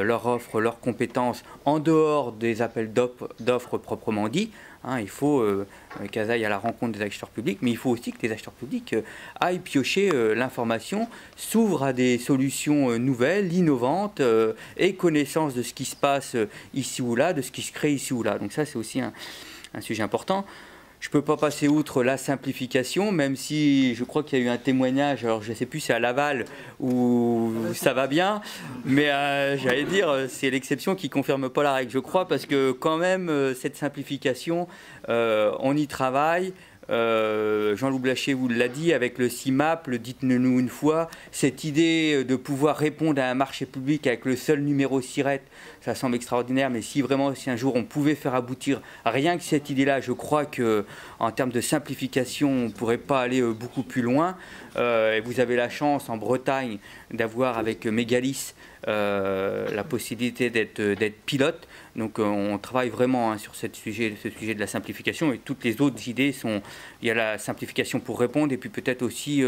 leur offre, leurs compétences en dehors des appels d'offres proprement dits. Hein, il faut qu'elles aillent à la rencontre des acheteurs publics, mais il faut aussi que les acheteurs publics aillent piocher l'information, s'ouvrent à des solutions nouvelles, innovantes, aient connaissance de ce qui se passe ici ou là, de ce qui se crée ici ou là. Donc ça, c'est aussi un sujet important. Je ne peux pas passer outre la simplification, même si je crois qu'il y a eu un témoignage, alors je ne sais plus si c'est à Laval où ça va bien, mais j'allais dire, c'est l'exception qui ne confirme pas la règle, je crois, parce que quand même, cette simplification, on y travaille. Jean-Loup Blaché vous l'a dit, avec le CIMAP, le dites-nous une fois, cette idée de pouvoir répondre à un marché public avec le seul numéro SIRET, ça semble extraordinaire, mais si un jour on pouvait faire aboutir rien que cette idée-là, je crois qu'en termes de simplification, on ne pourrait pas aller beaucoup plus loin. Et vous avez la chance en Bretagne d'avoir avec Mégalis la possibilité d'être pilote. Donc on travaille vraiment sur ce sujet de la simplification, et toutes les autres idées sont, il y a la simplification pour répondre, et puis peut-être aussi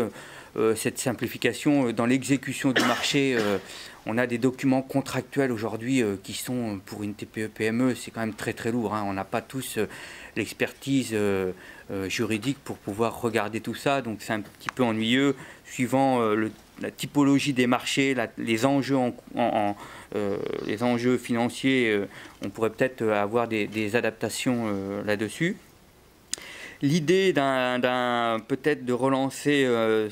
cette simplification dans l'exécution du marché. On a des documents contractuels aujourd'hui qui sont, pour une TPE-PME, c'est quand même très très lourd, hein. On n'a pas tous l'expertise juridique pour pouvoir regarder tout ça, donc c'est un petit peu ennuyeux, suivant la typologie des marchés, les enjeux, les enjeux financiers, on pourrait peut-être avoir des adaptations là-dessus. L'idée peut-être de relancer le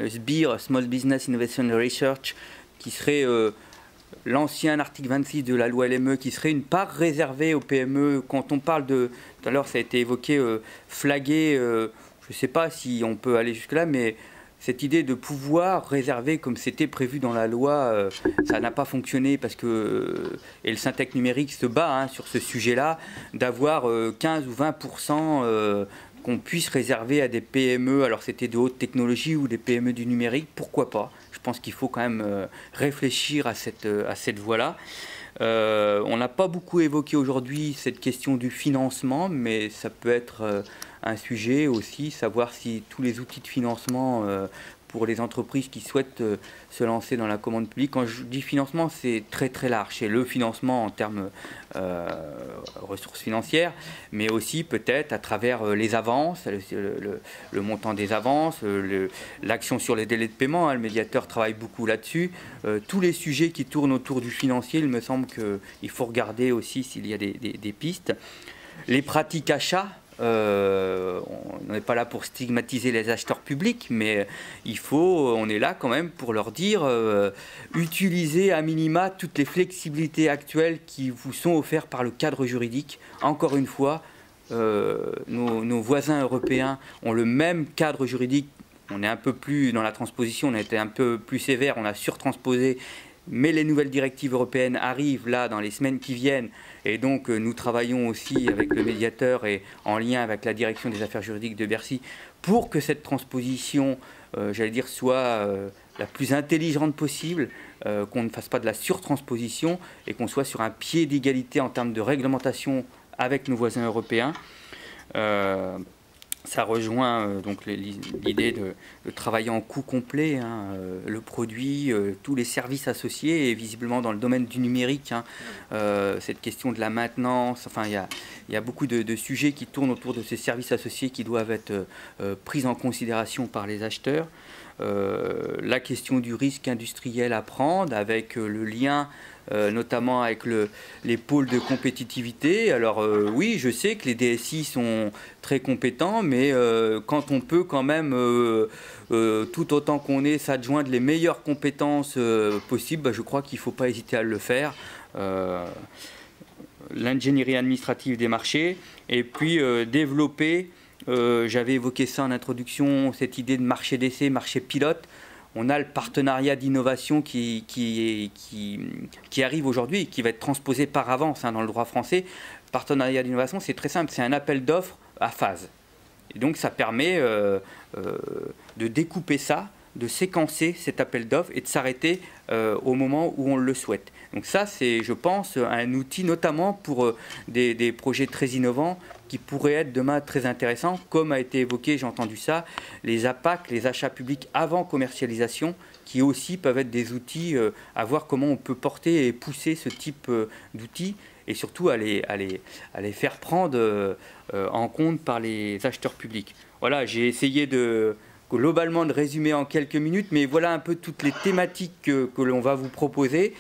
SBIR, Small Business Innovation Research, qui serait l'ancien article 26 de la loi LME, qui serait une part réservée aux PME. Quand on parle tout à l'heure ça a été évoqué, flaguer, je ne sais pas si on peut aller jusque-là, mais cette idée de pouvoir réserver comme c'était prévu dans la loi, ça n'a pas fonctionné parce que, et le Syntec numérique se bat sur ce sujet-là, d'avoir 15 ou 20% qu'on puisse réserver à des PME, alors c'était de haute technologie ou des PME du numérique, pourquoi pas? Je pense qu'il faut quand même réfléchir à cette voie-là. On n'a pas beaucoup évoqué aujourd'hui cette question du financement, mais ça peut être un sujet aussi, savoir si tous les outils de financement pour les entreprises qui souhaitent se lancer dans la commande publique. Quand je dis financement, c'est très très large. C'est le financement en termes ressources financières, mais aussi peut-être à travers les avances, le montant des avances, l'action sur les délais de paiement. Hein, le médiateur travaille beaucoup là-dessus. Tous les sujets qui tournent autour du financier, il me semble qu'il faut regarder aussi s'il y a des pistes. Les pratiques achats. On n'est pas là pour stigmatiser les acheteurs publics, mais on est là quand même pour leur dire utilisez à minima toutes les flexibilités actuelles qui vous sont offertes par le cadre juridique. Encore une fois, nos voisins européens ont le même cadre juridique. On est un peu plus dans la transposition, on a été un peu plus sévère, on a surtransposé. Mais les nouvelles directives européennes arrivent là dans les semaines qui viennent, et donc nous travaillons aussi avec le médiateur et en lien avec la direction des affaires juridiques de Bercy pour que cette transposition, j'allais dire, soit la plus intelligente possible, qu'on ne fasse pas de la surtransposition et qu'on soit sur un pied d'égalité en termes de réglementation avec nos voisins européens. Ça rejoint donc l'idée de travailler en coût complet, hein, le produit, tous les services associés, et visiblement dans le domaine du numérique, hein, cette question de la maintenance, enfin il y a beaucoup de sujets qui tournent autour de ces services associés qui doivent être pris en considération par les acheteurs. La question du risque industriel à prendre avec le lien notamment avec les pôles de compétitivité. Alors oui, je sais que les DSI sont très compétents, mais quand on peut quand même, tout autant qu'on est, s'adjoindre les meilleures compétences possibles, bah, je crois qu'il ne faut pas hésiter à le faire. L'ingénierie administrative des marchés, et puis développer, j'avais évoqué ça en introduction, cette idée de marché d'essai, marché pilote. On a le partenariat d'innovation qui arrive aujourd'hui et qui va être transposé par avance, hein, dans le droit français. Partenariat d'innovation, c'est très simple, c'est un appel d'offres à phase. Et donc ça permet de découper ça, de séquencer cet appel d'offres et de s'arrêter au moment où on le souhaite. Donc ça, c'est, je pense, un outil notamment pour des projets très innovants qui pourraient être demain très intéressants, comme a été évoqué, j'ai entendu ça, les APAC, les achats publics avant commercialisation, qui aussi peuvent être des outils à voir comment on peut porter et pousser ce type d'outils et surtout à les faire prendre en compte par les acheteurs publics. Voilà, j'ai essayé globalement de résumer en quelques minutes, mais voilà un peu toutes les thématiques que l'on va vous proposer.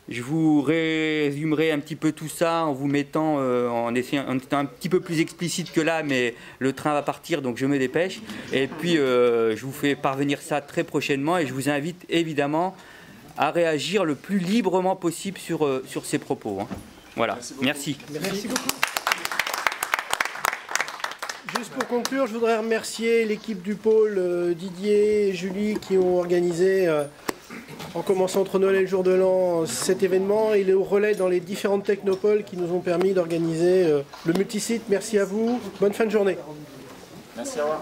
Je vous résumerai un petit peu tout ça en vous mettant, en étant un petit peu plus explicite que là, mais le train va partir, donc je me dépêche. Et puis, je vous fais parvenir ça très prochainement et je vous invite évidemment à réagir le plus librement possible sur ces propos. Hein. Voilà, merci. Merci beaucoup. Juste pour conclure, je voudrais remercier l'équipe du pôle, Didier et Julie, qui ont organisé, en commençant entre Noël et le jour de l'an, cet événement, et le relais dans les différentes technopoles qui nous ont permis d'organiser le multisite. Merci à vous, bonne fin de journée. Merci, au revoir.